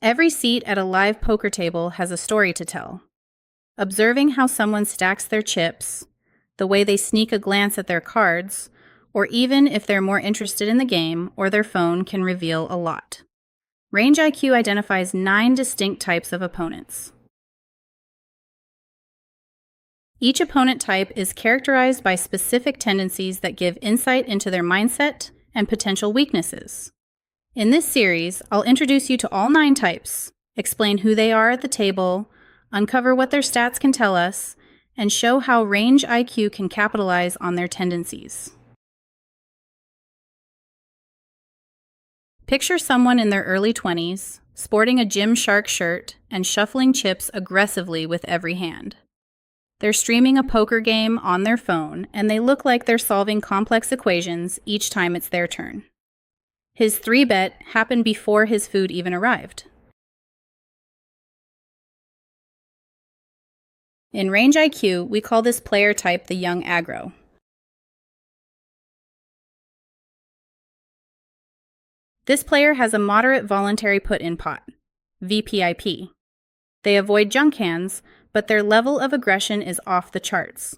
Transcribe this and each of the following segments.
Every seat at a live poker table has a story to tell. Observing how someone stacks their chips, the way they sneak a glance at their cards, or even if they're more interested in the game or their phone can reveal a lot. RangeIQ identifies 9 distinct types of opponents. Each opponent type is characterized by specific tendencies that give insight into their mindset and potential weaknesses. In this series, I'll introduce you to all 9 types, explain who they are at the table, uncover what their stats can tell us, and show how RangeIQ can capitalize on their tendencies. Picture someone in their early 20s, sporting a Gymshark shirt and shuffling chips aggressively with every hand. They're streaming a poker game on their phone, and they look like they're solving complex equations each time it's their turn. His 3-bet happened before his food even arrived. In RangeIQ, we call this player type the Young Aggro. This player has a moderate voluntary put-in pot, VPIP. They avoid junk hands, but their level of aggression is off the charts.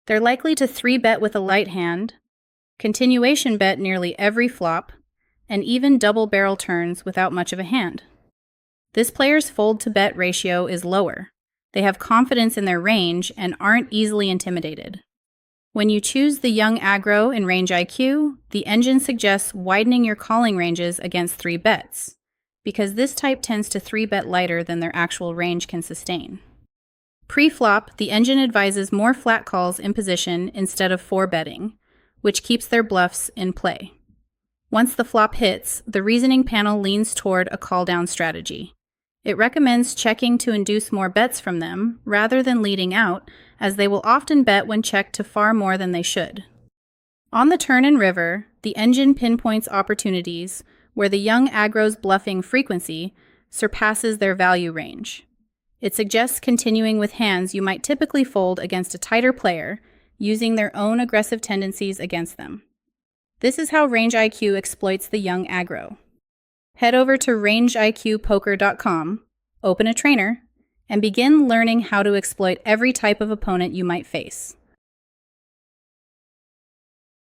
They're likely to 3-bet with a light hand, continuation bet nearly every flop, and even double barrel turns without much of a hand. This player's fold-to-bet ratio is lower. They have confidence in their range and aren't easily intimidated. When you choose the Young Aggro in RangeIQ, the engine suggests widening your calling ranges against 3 bets, because this type tends to 3-bet lighter than their actual range can sustain. Pre-flop, the engine advises more flat calls in position instead of 4-betting, which keeps their bluffs in play. Once the flop hits, the reasoning panel leans toward a call-down strategy. It recommends checking to induce more bets from them, rather than leading out, as they will often bet when checked to far more than they should. On the turn and river, the engine pinpoints opportunities where the Young Aggro's bluffing frequency surpasses their value range. It suggests continuing with hands you might typically fold against a tighter player, using their own aggressive tendencies against them. This is how RangeIQ exploits the Young Aggro. Head over to RangeIQpoker.com, open a trainer, and begin learning how to exploit every type of opponent you might face.